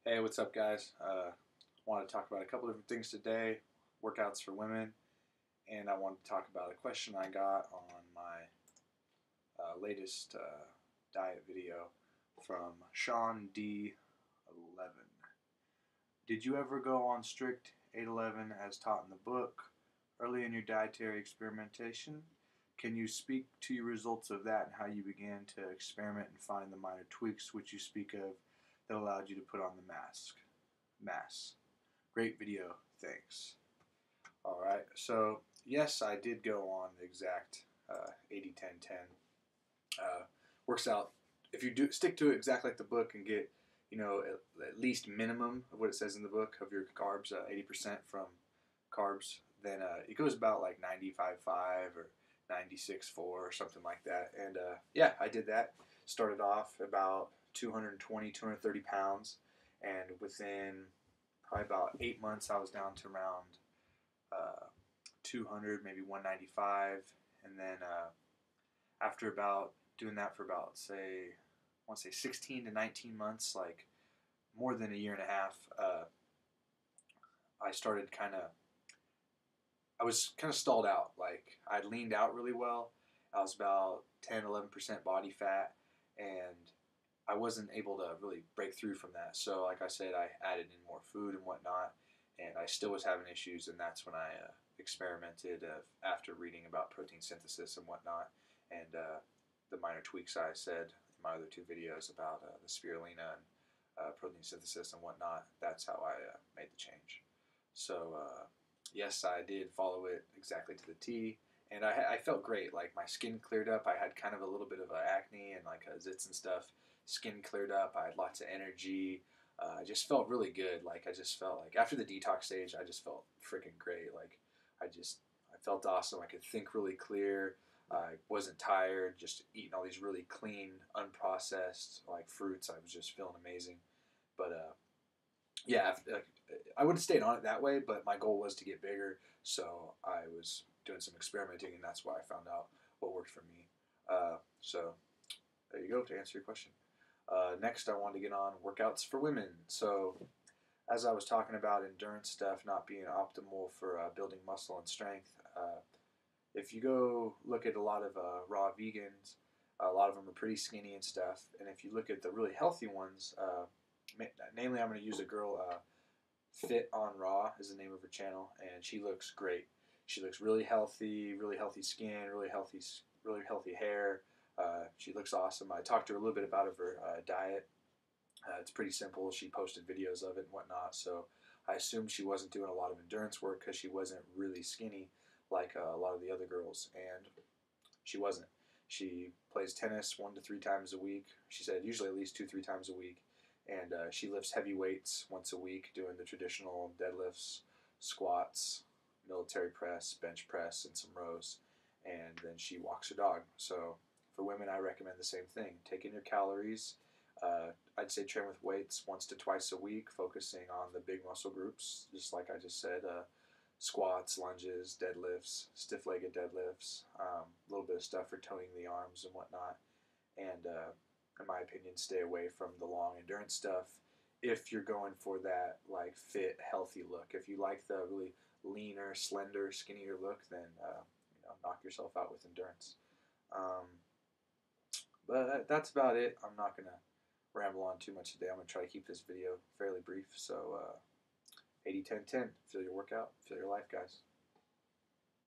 Hey, what's up, guys? Want to talk about a couple different things today. Workouts for women, and I want to talk about a question I got on my latest diet video from Sean D11. Did you ever go on strict 811 as taught in the book early in your dietary experimentation? Can you speak to your results of that and how you began to experiment and find the minor tweaks which you speak of that allowed you to put on the mass? Great video, thanks. All right, so yes, I did go on the exact 80-10-10. Works out if you do stick to it exactly like the book and get at least minimum of what it says in the book of your carbs, 80% from carbs, then it goes about like 95.5 or 96.4 or something like that. And yeah, I did that. Started off about 220, 230 pounds, and within probably about 8 months, I was down to around 200, maybe 195, and then after about doing that for about I want to say 16 to 19 months, like more than a year and a half, I started I was kind of stalled out. Like I'd leaned out really well. I was about 10, 11% body fat, and I wasn't able to really break through from that. So, like I said, I added in more food and whatnot, and I still was having issues. And that's when I experimented after reading about protein synthesis and whatnot, and the minor tweaks I said in my other two videos about the spirulina and protein synthesis and whatnot. That's how I made the change. So, yes, I did follow it exactly to the T. And I felt great. Like my skin cleared up. I had kind of a little bit of acne and like zits and stuff. Skin cleared up. I had lots of energy. I just felt really good. Like I just felt like after the detox stage, I just felt freaking great. Like I felt awesome. I could think really clear. I wasn't tired. Just eating all these really clean, unprocessed like fruits. I was just feeling amazing. But yeah, I would have stayed on it that way. But my goal was to get bigger, so I was doing some experimenting, and that's why I found out what worked for me. So there you go to answer your question. Next, I wanted to get on workouts for women. So, as I was talking about endurance stuff not being optimal for building muscle and strength, if you go look at a lot of raw vegans, a lot of them are pretty skinny and stuff. And if you look at the really healthy ones, namely, I'm going to use a girl, Fit on Raw is the name of her channel, and she looks great. She looks really healthy skin, really healthy hair. She looks awesome. I talked to her a little bit about her diet. It's pretty simple. She posted videos of it and whatnot, so I assumed she wasn't doing a lot of endurance work because she wasn't really skinny like a lot of the other girls, and she wasn't. She plays tennis 1 to 3 times a week. She said usually at least 2, 3 times a week, and she lifts heavy weights once a week, doing the traditional deadlifts, squats, military press, bench press, and some rows, and then she walks her dog. So for women, I recommend the same thing. Take in your calories. I'd say train with weights 1 to 2 times a week, focusing on the big muscle groups, just like I just said. Squats, lunges, deadlifts, stiff-legged deadlifts, a little bit of stuff for toning the arms and whatnot. And in my opinion, stay away from the long endurance stuff if you're going for that like fit, healthy look. If you like the really leaner, slender, skinnier look, then knock yourself out with endurance. Um, but that's about it. I'm not gonna ramble on too much today. I'm gonna try to keep this video fairly brief. So 80-10-10. Feel your workout, feel your life, guys.